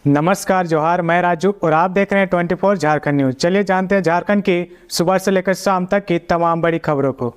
नमस्कार जोहार, मैं राजू और आप देख रहे हैं 24 झारखंड न्यूज। चलिए जानते हैं झारखंड की सुबह से लेकर शाम तक की तमाम बड़ी खबरों को।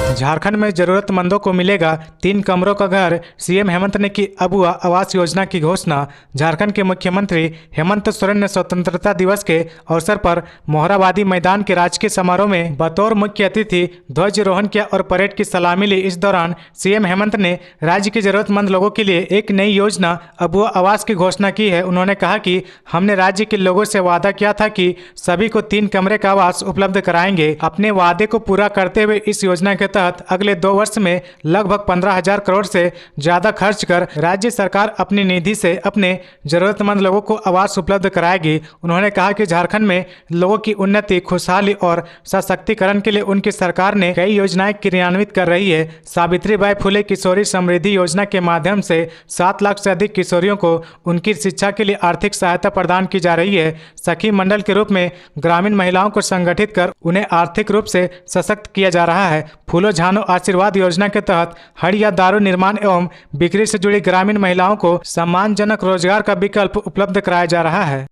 झारखंड में जरूरतमंदों को मिलेगा 3 कमरों का घर। सीएम हेमंत ने की अबुआ आवास योजना की घोषणा। झारखंड के मुख्यमंत्री हेमंत सोरेन ने स्वतंत्रता दिवस के अवसर पर मोहराबादी मैदान के राजकीय समारोह में बतौर मुख्य अतिथि ध्वजारोहण किया और परेड की सलामी ली। इस दौरान सीएम हेमंत ने राज्य के जरूरतमंद लोगों के लिए एक नई योजना अबुआ आवास की घोषणा की है। उन्होंने कहा कि हमने राज्य के लोगों से वादा किया था कि सभी को 3 कमरे का आवास उपलब्ध कराएंगे। अपने वादे को पूरा करते हुए इस योजना के तहत अगले 2 वर्ष में लगभग 15,000 करोड़ से ज्यादा खर्च कर राज्य सरकार अपनी निधि से अपने जरूरतमंद लोगों को आवास उपलब्ध कराएगी। उन्होंने कहा कि झारखंड में लोगों की उन्नति, खुशहाली और सशक्तिकरण के लिए उनकी सरकार ने कई योजनाएं क्रियान्वित कर रही है। सावित्रीबाई फुले किशोरी समृद्धि योजना के माध्यम से 7 लाख से अधिक किशोरियों को उनकी शिक्षा के लिए आर्थिक सहायता प्रदान की जा रही है। सखी मंडल के रूप में ग्रामीण महिलाओं को संगठित कर उन्हें आर्थिक रूप से सशक्त किया जा रहा है। फूलो झानो आशीर्वाद योजना के तहत हड़ या दारू निर्माण एवं बिक्री से जुड़ी ग्रामीण महिलाओं को सम्मानजनक रोजगार का विकल्प उपलब्ध कराया जा रहा है।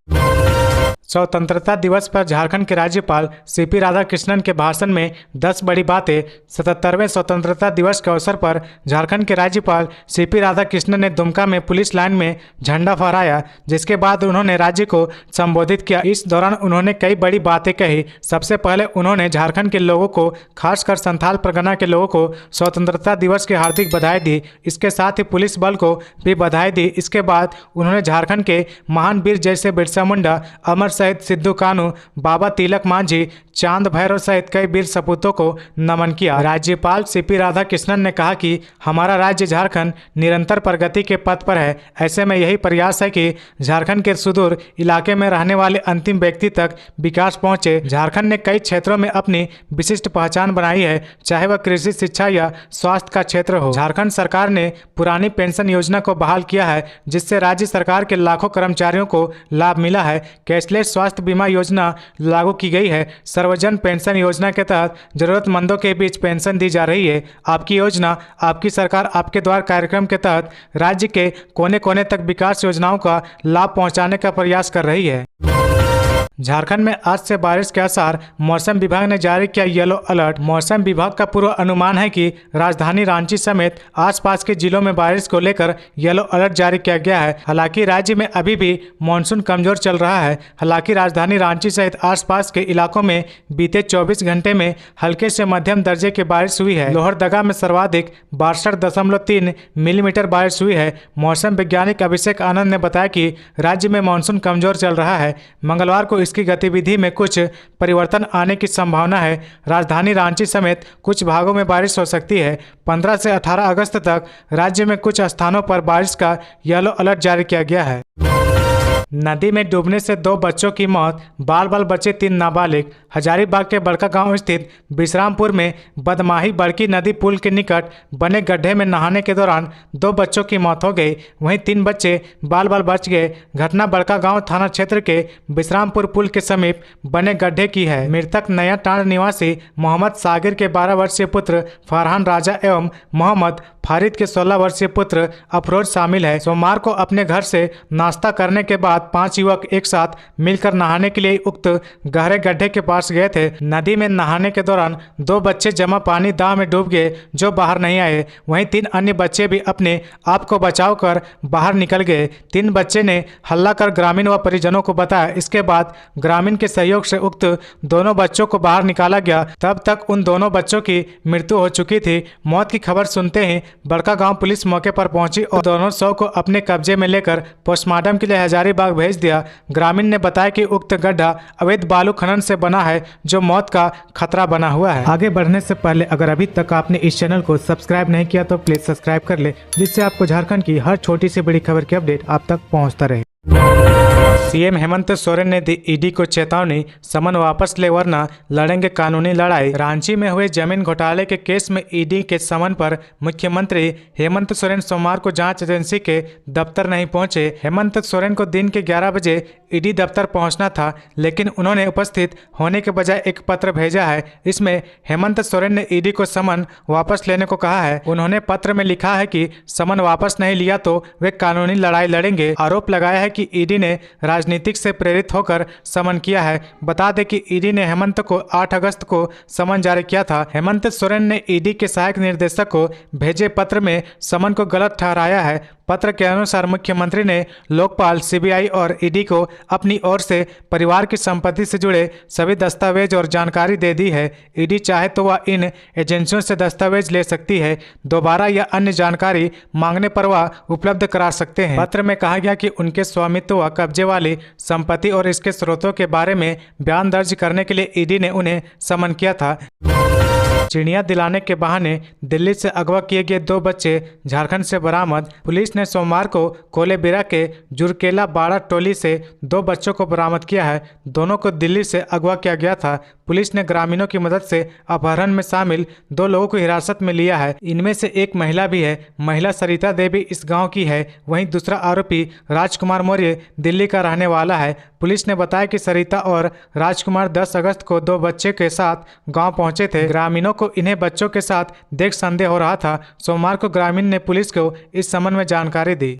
स्वतंत्रता दिवस पर झारखंड के राज्यपाल सीपी राधाकृष्णन के भाषण में 10 बड़ी बातें। 77वें स्वतंत्रता दिवस के अवसर पर झारखंड के राज्यपाल सीपी राधाकृष्णन ने दुमका में पुलिस लाइन में झंडा फहराया, जिसके बाद उन्होंने राज्य को संबोधित किया। इस दौरान उन्होंने कई बड़ी बातें कही। सबसे पहले उन्होंने झारखंड के लोगों को, खासकर संथाल परगना के लोगों को स्वतंत्रता दिवस की हार्दिक बधाई दी। इसके साथ ही पुलिस बल को भी बधाई दी। इसके बाद उन्होंने झारखंड के महान वीर जैसे बिरसा मुंडा, अमर सहित सिद्धू कानू, बाबा तिलक मांझी, चांद भैरव सहित कई वीर सपूतों को नमन किया। राज्यपाल सीपी राधाकृष्णन ने कहा कि हमारा राज्य झारखंड निरंतर प्रगति के पथ पर है। ऐसे में यही प्रयास है कि झारखंड के सुदूर इलाके में रहने वाले अंतिम व्यक्ति तक विकास पहुंचे। झारखंड ने कई क्षेत्रों में अपनी विशिष्ट पहचान बनाई है, चाहे वह कृषि, शिक्षा या स्वास्थ्य का क्षेत्र हो। झारखंड सरकार ने पुरानी पेंशन योजना को बहाल किया है, जिससे राज्य सरकार के लाखों कर्मचारियों को लाभ मिला है। कैशलेस स्वास्थ्य बीमा योजना लागू की गई है। सर्वजन पेंशन योजना के तहत जरूरतमंदों के बीच पेंशन दी जा रही है। आपकी योजना, आपकी सरकार, आपके द्वार कार्यक्रम के तहत राज्य के कोने कोने तक विकास योजनाओं का लाभ पहुंचाने का प्रयास कर रही है। झारखंड में आज से बारिश के आसार। मौसम विभाग ने जारी किया येलो अलर्ट। मौसम विभाग का पूर्व अनुमान है कि राजधानी रांची समेत आसपास के जिलों में बारिश को लेकर येलो अलर्ट जारी किया गया है। हालांकि राज्य में अभी भी मानसून कमजोर चल रहा है। हालांकि राजधानी रांची सहित आसपास के इलाकों में बीते 24 घंटे में हल्के से मध्यम दर्जे की बारिश हुई है। लोहरदगा में सर्वाधिक 62.3 मिलीमीटर बारिश हुई है। मौसम वैज्ञानिक अभिषेक आनंद ने बताया कि राज्य में मानसून कमजोर चल रहा है। मंगलवार को इसकी गतिविधि में कुछ परिवर्तन आने की संभावना है। राजधानी रांची समेत कुछ भागों में बारिश हो सकती है। 15 से 18 अगस्त तक राज्य में कुछ स्थानों पर बारिश का येलो अलर्ट जारी किया गया है। नदी में डूबने से 2 बच्चों की मौत, बाल बाल बचे 3 नाबालिग। हजारीबाग के बड़का गांव स्थित विश्रामपुर में बदमाही बड़की नदी पुल के निकट बने गड्ढे में नहाने के दौरान 2 बच्चों की मौत हो गई, वहीं 3 बच्चे बाल बाल बच गए। घटना बड़का गांव थाना क्षेत्र के विश्रामपुर पुल के समीप बने गड्ढे की है। मृतक नया टांड निवासी मोहम्मद सागिर के 12 वर्षीय पुत्र फरहान राजा एवं मोहम्मद फारिद के 16 वर्षीय पुत्र अफरोज शामिल है। सोमवार को अपने घर से नाश्ता करने के बाद 5 युवक एक साथ मिलकर नहाने के लिए उक्त गहरे गड्ढे के पास गए थे। नदी में नहाने के दौरान 2 बच्चे जमा पानी दाव में डूब गए, जो बाहर नहीं आए। वहीं 3 अन्य बच्चे भी अपने आप को बचाव कर बाहर निकल गए। 3 बच्चे ने हल्ला कर ग्रामीण व परिजनों को बताया। इसके बाद ग्रामीण के सहयोग से उक्त दोनों बच्चों को बाहर निकाला गया। तब तक उन दोनों बच्चों की मृत्यु हो चुकी थी। मौत की खबर सुनते ही बड़का गांव पुलिस मौके पर पहुंची और दोनों शव को अपने कब्जे में लेकर पोस्टमार्टम के लिए हजारीबाग भेज दिया। ग्रामीण ने बताया कि उक्त गड्ढा अवैध बालू खनन से बना है, जो मौत का खतरा बना हुआ है। आगे बढ़ने से पहले अगर अभी तक आपने इस चैनल को सब्सक्राइब नहीं किया तो प्लीज सब्सक्राइब कर ले, जिससे आपको झारखंड की हर छोटी से बड़ी खबर की अपडेट आप तक पहुँचता रहे। सीएम हेमंत सोरेन ने दी ईडी को चेतावनी, समन वापस ले वरना लड़ेंगे कानूनी लड़ाई। रांची में हुए जमीन घोटाले के केस में ईडी के समन पर मुख्यमंत्री हेमंत सोरेन सोमवार को जांच एजेंसी के दफ्तर नहीं पहुंचे। हेमंत सोरेन को दिन के 11 बजे ईडी दफ्तर पहुंचना था, लेकिन उन्होंने उपस्थित होने के बजाय एक पत्र भेजा है। इसमें हेमंत सोरेन ने ईडी को समन वापस लेने को कहा है। उन्होंने पत्र में लिखा है कि समन वापस नहीं लिया तो वे कानूनी लड़ाई लड़ेंगे। आरोप लगाया है कि ईडी ने राजनीतिक से प्रेरित होकर समन किया है। बता दें कि ईडी ने हेमंत को 8 अगस्त को समन जारी किया था। हेमंत सोरेन ने ईडी के सहायक निर्देशक को भेजे पत्र में समन को गलत ठहराया है। पत्र के अनुसार मुख्यमंत्री ने लोकपाल, सीबीआई और ईडी को अपनी ओर से परिवार की संपत्ति से जुड़े सभी दस्तावेज और जानकारी दे दी है। ईडी चाहे तो वह इन एजेंसियों से दस्तावेज ले सकती है, दोबारा या अन्य जानकारी मांगने पर वह उपलब्ध करा सकते हैं। पत्र में कहा गया कि उनके स्वामित्व व कब्जे वाली संपत्ति और इसके स्रोतों के बारे में बयान दर्ज करने के लिए ईडी ने उन्हें समन किया था। चिड़िया दिलाने के बहाने दिल्ली से अगवा किए गए 2 बच्चे झारखंड से बरामद। पुलिस ने सोमवार को कोलेबिरा के जुरकेला बाड़ा टोली से 2 बच्चों को बरामद किया है। दोनों को दिल्ली से अगवा किया गया था। पुलिस ने ग्रामीणों की मदद से अपहरण में शामिल 2 लोगों को हिरासत में लिया है। इनमें से एक महिला भी है। महिला सरिता देवी इस गाँव की है, वहीं दूसरा आरोपी राजकुमार मौर्य दिल्ली का रहने वाला है। पुलिस ने बताया कि सरिता और राजकुमार 10 अगस्त को 2 बच्चे के साथ गांव पहुंचे थे। ग्रामीणों को इन्हें बच्चों के साथ देख संदेह हो रहा था। सोमवार को ग्रामीण ने पुलिस को इस संबंध में जानकारी दी।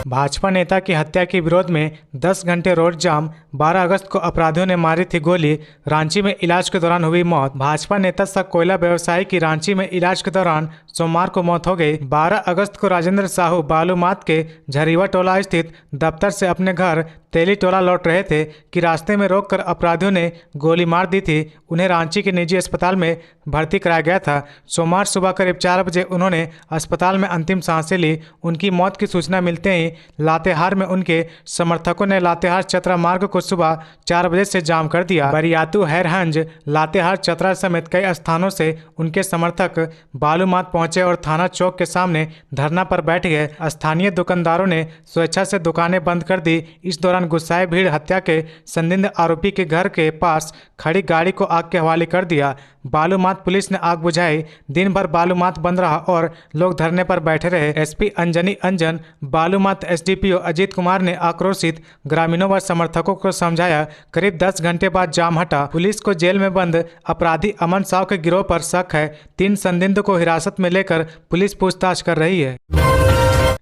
भाजपा नेता की हत्या के विरोध में 10 घंटे रोड जाम। 12 अगस्त को अपराधियों ने मारी थी गोली। रांची में इलाज के दौरान हुई मौत। भाजपा नेता सह कोयला व्यवसायी की रांची में इलाज के दौरान सोमवार को मौत हो गई। 12 अगस्त को राजेंद्र साहू बालूमाथ के झरीवा टोला स्थित दफ्तर से अपने घर तेली टोला लौट रहे थे कि रास्ते में रोककर अपराधियों ने गोली मार दी थी। उन्हें रांची के निजी अस्पताल में भर्ती कराया गया था। सोमवार सुबह करीब 4 बजे उन्होंने अस्पताल में अंतिम सांसें ली। उनकी मौत की सूचना मिलते ही लातेहार में उनके समर्थकों ने लातेहार चतरा मार्ग को सुबह 4 बजे से जाम कर दिया। बरियातू, हैरहंज, लातेहार, चतरा समेत कई स्थानों से उनके समर्थक बालूमाथ पहुंचे और थाना चौक के सामने धरना पर बैठ गए। स्थानीय दुकानदारों ने स्वेच्छा से दुकानें बंद कर दी। इस दौरान गुस्साए भीड़ हत्या के संदिग्ध आरोपी के घर के पास खड़ी गाड़ी को आग के हवाले कर दिया। बालूमाथ पुलिस ने आग बुझाई। दिन भर बालूमाथ बंद रहा और लोग धरने पर बैठे रहे। एसपी अंजनी अंजन, बालूमाथ एसडीपीओ अजीत कुमार ने आक्रोशित ग्रामीणों व समर्थकों को समझाया। करीब 10 घंटे बाद जाम हटा। पुलिस को जेल में बंद अपराधी अमन साव के गिरोह पर शक है। 3 संदिग्ध को हिरासत में लेकर पुलिस पूछताछ कर रही है।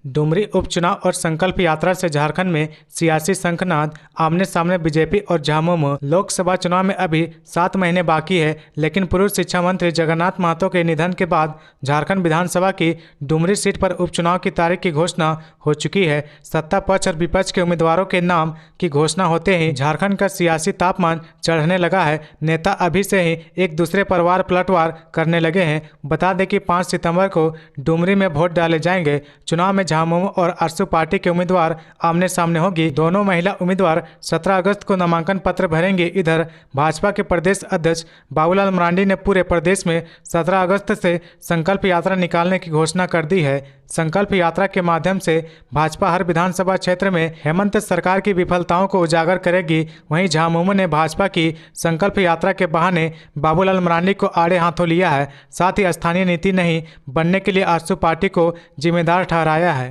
डुमरी उपचुनाव और संकल्प यात्रा से झारखंड में सियासी शंखनाद। आमने सामने बीजेपी और झामुमो। लोकसभा चुनाव में अभी 7 महीने बाकी है, लेकिन पूर्व शिक्षा मंत्री जगन्नाथ महतो के निधन के बाद झारखंड विधानसभा की डुमरी सीट पर उपचुनाव की तारीख की घोषणा हो चुकी है। सत्ता पक्ष और विपक्ष के उम्मीदवारों के नाम की घोषणा होते ही झारखंड का सियासी तापमान चढ़ने लगा है। नेता अभी से ही एक दूसरे पर वार पलटवार करने लगे हैं। बता दें कि 5 सितंबर को डुमरी में वोट डाले जाएंगे। चुनाव में झामुमो और आरसू पार्टी के उम्मीदवार आमने सामने होगी। दोनों महिला उम्मीदवार 17 अगस्त को नामांकन पत्र भरेंगे। इधर भाजपा के प्रदेश अध्यक्ष बाबूलाल मरांडी ने पूरे प्रदेश में 17 अगस्त से संकल्प यात्रा निकालने की घोषणा कर दी है। संकल्प यात्रा के माध्यम से भाजपा हर विधानसभा क्षेत्र में हेमंत सरकार की विफलताओं को उजागर करेगी। वहीं झामुमो ने भाजपा की संकल्प यात्रा के बहाने बाबूलाल मरांडी को आड़े हाथों लिया है। साथ ही स्थानीय नीति नहीं बनने के लिए आरसू पार्टी को जिम्मेदार ठहराया है।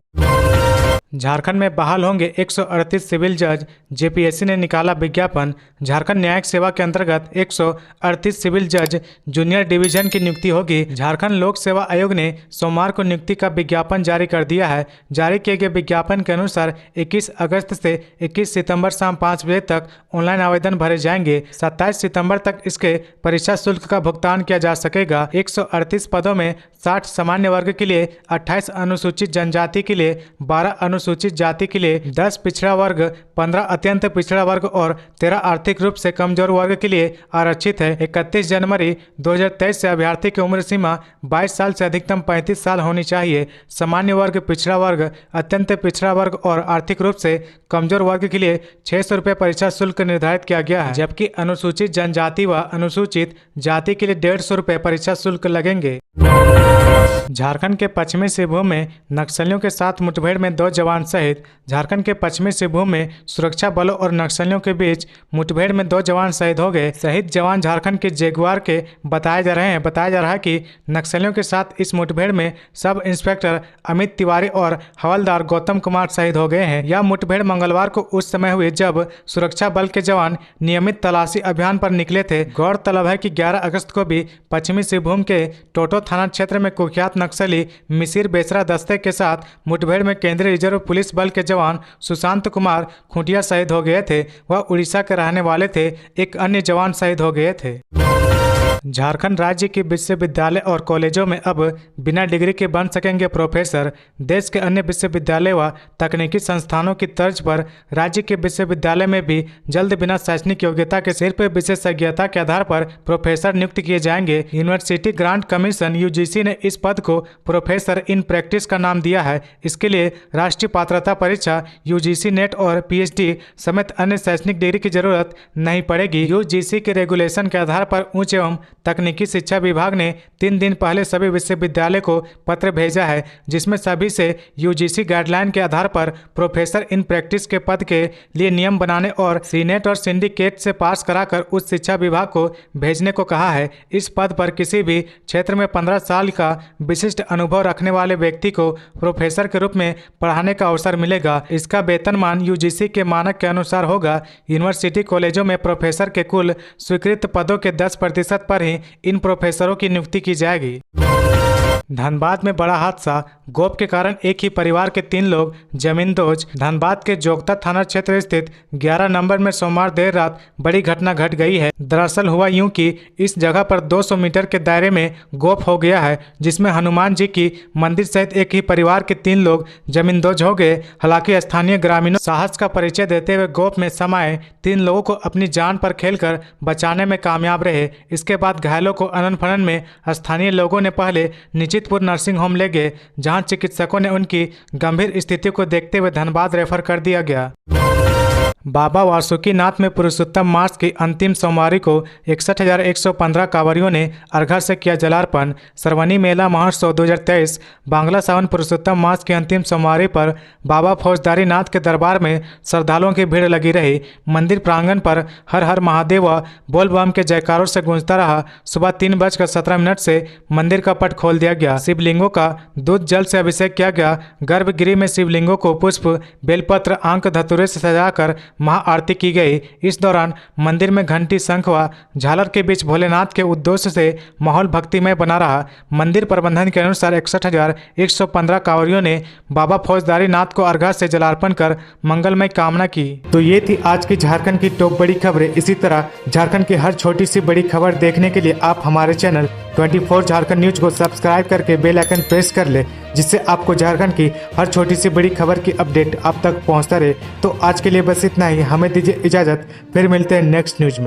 झारखंड में बहाल होंगे 138 सिविल जज। जेपीएससी ने निकाला विज्ञापन। झारखंड न्यायिक सेवा के अंतर्गत 138 सिविल जज जूनियर डिवीजन की नियुक्ति होगी। झारखंड लोक सेवा आयोग ने सोमवार को नियुक्ति का विज्ञापन जारी कर दिया है। जारी किए गए विज्ञापन के अनुसार 21 अगस्त से 21 सितंबर शाम 5 बजे तक ऑनलाइन आवेदन भरे जाएंगे। 27 सितंबर तक इसके परीक्षा शुल्क का भुगतान किया जा सकेगा। 138 पदों में 60 सामान्य वर्ग के लिए, 28 अनुसूचित जनजाति के लिए, 12 अनुसूचित जाति के लिए, 10 पिछड़ा वर्ग, 15 अत्यंत पिछड़ा वर्ग और 13 आर्थिक रूप से कमजोर वर्ग के लिए आरक्षित है। 31 जनवरी 2023 से अभ्यर्थी की उम्र सीमा 22 साल से अधिकतम 35 साल होनी चाहिए। सामान्य वर्ग, पिछड़ा वर्ग, अत्यंत पिछड़ा वर्ग और आर्थिक रूप से कमजोर वर्ग के लिए 600 रुपये परीक्षा शुल्क निर्धारित किया गया है, जबकि अनुसूचित जनजाति व अनुसूचित जाति के लिए 150 रुपये परीक्षा शुल्क लगेंगे। झारखंड के पश्चिमी सिंहभूम में नक्सलियों के साथ मुठभेड़ में 2 जवान शहीद। झारखंड के पश्चिमी सिंहभूम में सुरक्षा बलों और नक्सलियों के बीच मुठभेड़ में 2 जवान शहीद हो गए। शहीद जवान झारखंड के जगुआर के बताया जा रहा है कि नक्सलियों के साथ इस मुठभेड़ में सब इंस्पेक्टर अमित तिवारी और हवलदार गौतम कुमार शहीद हो गए हैं। यह मुठभेड़ मंगलवार को उस समय हुई जब सुरक्षा बल के जवान नियमित तलाशी अभियान पर निकले थे। गौरतलब है कि 11 अगस्त को भी पश्चिमी सिंहभूम के टोटो थाना क्षेत्र में कुख्यात नक्सली मिसिर बेसरा दस्ते के साथ मुठभेड़ में केंद्रीय रिजर्व पुलिस बल के जवान सुशांत कुमार खूंटिया शहीद हो गए थे। वह उड़ीसा के रहने वाले थे। एक अन्य जवान शहीद हो गए थे। झारखंड राज्य के विश्वविद्यालय और कॉलेजों में अब बिना डिग्री के बन सकेंगे प्रोफेसर। देश के अन्य विश्वविद्यालय व तकनीकी संस्थानों की तर्ज पर राज्य के विश्वविद्यालय में भी जल्द बिना शैक्षणिक योग्यता के सिर्फ विशेषज्ञता के आधार पर प्रोफेसर नियुक्त किए जाएंगे। यूनिवर्सिटी ग्रांट कमीशन यूजीसी ने इस पद को प्रोफेसर इन प्रैक्टिस का नाम दिया है। इसके लिए राष्ट्रीय पात्रता परीक्षा यूजीसी नेट और पीएचडी समेत अन्य शैक्षणिक डिग्री की जरूरत नहीं पड़ेगी। यूजीसी के रेगुलेशन के आधार पर उच्च एवं तकनीकी शिक्षा विभाग ने 3 दिन पहले सभी विश्वविद्यालय को पत्र भेजा है, जिसमें सभी से यूजीसी गाइडलाइन के आधार पर प्रोफेसर इन प्रैक्टिस के पद के लिए नियम बनाने और सीनेट और सिंडिकेट से पास कराकर उच्च शिक्षा विभाग को भेजने को कहा है। इस पद पर किसी भी क्षेत्र में 15 साल का विशिष्ट अनुभव रखने वाले व्यक्ति को प्रोफेसर के रूप में पढ़ाने का अवसर मिलेगा। इसका वेतनमान यूजीसी के मानक के अनुसार होगा। यूनिवर्सिटी कॉलेजों में प्रोफेसर के कुल स्वीकृत पदों के 10% पर ही इन प्रोफेसरों की नियुक्ति की जाएगी। धनबाद में बड़ा हादसा, गोप के कारण एक ही परिवार के 3 लोग जमींदोज। धनबाद के जोगता थाना क्षेत्र स्थित 11 नंबर में सोमवार देर रात बड़ी घटना घट गई है। दरअसल हुआ यूं कि इस जगह पर 200 मीटर के दायरे में गोप हो गया है, जिसमें हनुमान जी की मंदिर सहित एक ही परिवार के 3 लोग जमींदोज हो गए। हालांकि स्थानीय ग्रामीणों साहस का परिचय देते हुए गोप में समाये 3 लोगों को अपनी जान पर खेलकर बचाने में कामयाब रहे। इसके बाद घायलों को अनन फनन में स्थानीय लोगों ने पहले निश्चितपुर नर्सिंग होम ले गए, जहां चिकित्सकों ने उनकी गंभीर स्थिति को देखते हुए धनबाद रेफर कर दिया गया। बाबा वासुकीनाथ में पुरुषोत्तम मास की अंतिम सोमवारी को 61,115 कांवरियों ने अर्घा से किया जलार्पण। श्रवणी मेला महोत्सव 2023 बांग्ला सावन पुरुषोत्तम मास की अंतिम सोमवारी पर बाबा फौजदारी नाथ के दरबार में श्रद्धालुओं की भीड़ लगी रही। मंदिर प्रांगण पर हर हर महादेव व बोल बम के जयकारों से गूंजता रहा। सुबह 3:17 से मंदिर का पट खोल दिया गया। शिवलिंगों का दूध जल से अभिषेक किया गया। गर्भगृह में शिवलिंगों को पुष्प, बेलपत्र, आंक धतूरे से सजाकर महाआरती की गई। इस दौरान मंदिर में घंटी, शंख व झालर के बीच भोलेनाथ के उद्देश्य से माहौल भक्तिमय बना रहा। मंदिर प्रबंधन के अनुसार 61,115 कांवरियों ने बाबा फौजदारी नाथ को अर्घा से जलार्पण कर मंगलमय कामना की। तो ये थी आज की झारखंड की टॉप बड़ी खबरें। इसी तरह झारखंड की हर छोटी सी बड़ी खबर देखने के लिए आप हमारे चैनल 24 झारखंड न्यूज को सब्सक्राइब करके बेल आइकन प्रेस कर ले, जिससे आपको झारखंड की हर छोटी सी बड़ी खबर की अपडेट आप तक पहुंचता रहे। तो आज के लिए बस इतना ही। हमें दीजिए इजाजत, फिर मिलते हैं नेक्स्ट न्यूज में।